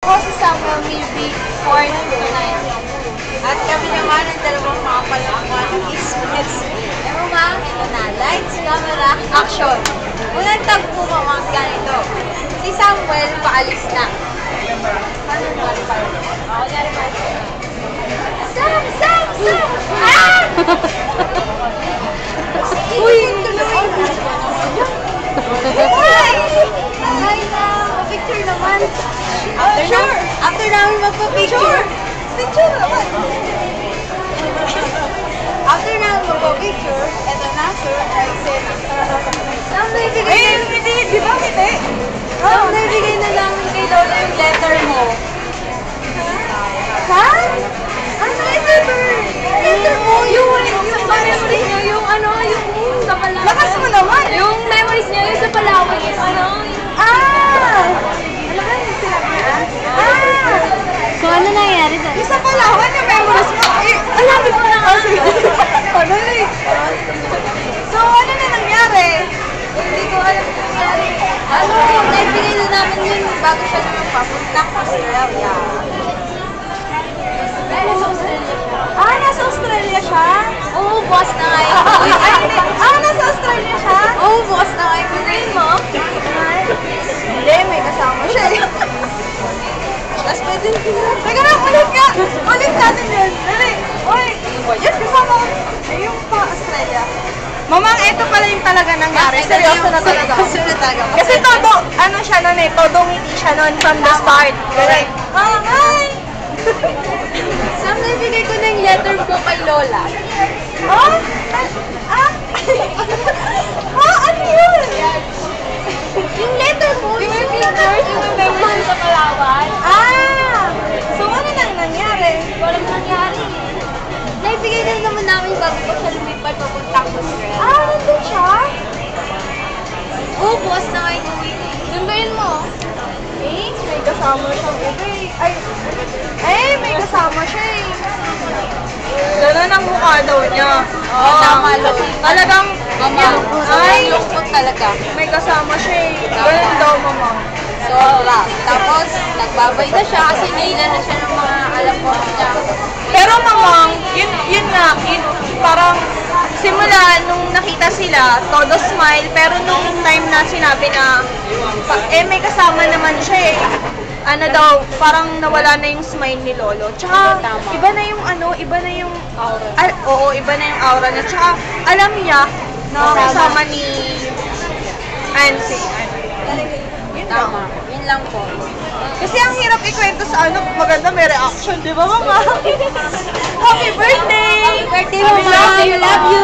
Ako si Samuel Milby, 4 tonight. At kami naman ang dalawang mga palangkuan ng X-Minutes. Ewan ma, ito na. Lights, camera, action. Unang tag po mga ganito. Si Samuel, paalis na. Paano nangyari pa? Ako nangyari pa. Sam! Ah! Uy! Tuloy! Hi na! Picture naman! After namin magpa-picture! Picture naman! After namin magpa-picture, eto na, sir, I said, Sam, naibigay na... hindi! Di ba, hindi? Sam, naibigay na namin kay Lola yung letter mo. Ha? Ano letter? Letter mo? Yung memories niyo, yung sa Palawan. Lakas mo naman! Yung memories niyo, yung sa Palawan, yung Ano ba yung sinabi niya? So, ano nangyari doon? Yung sa Palawan, yung memories mo. Alamin mo na nga. So, ano na nangyari? Hindi ko alam kung nangyari. Naibigay na namin yun bago siya naman papuntang Australia. Nasa Australia siya? Oo, boss na nga yun. Nasa Australia siya? Oo, boss na nga yun. Gustuin mo? Hindi, may kasama siya. Tapos pwede teka na, ulit natin yun. Dali. Uy, yan, kasama ko. Yung pa Australia. Mamang, ito pala yung talaga nangyari. Seryoso na talaga. Kasi todo, siya nun todo ngiti siya nun from the start. Correct. Hi! Sam, naibigay ko na yung letter ko kay Lola. Ano yun? Yung letter mo, yung pictures, yung memories sa Palawan. So ano nang nangyari? Walang nangyari. Naibigay na naman namin bago pa siya lumipat papuntang Australia. Nandun siya? Oo, boss na kayo. Sunduin mo. May kasama siyang may kasama siya eh. Gano'n ang mukha daw niya. Tama daw. Talagang, lungkot talaga. May kasama siya eh. Gano'n daw, mama. Sobra. Tapos, nagbabay na siya kasi nila na siya ng mga alam ko niya. Pero mamang, yun nga, parang simula nung nakita sila, todo smile, pero nung time na sinabi na, may kasama naman siya eh. Parang nawala na yung smile ni Lolo. Tsaka, iba na yung aura. Iba na yung aura niya. Tsaka, alam niya na kasama ni Ansi. Tama. Yun lang po. Kasi ang hirap ikwento sa maganda may reaction, di ba mama? Happy birthday! Happy birthday, mama! I love you!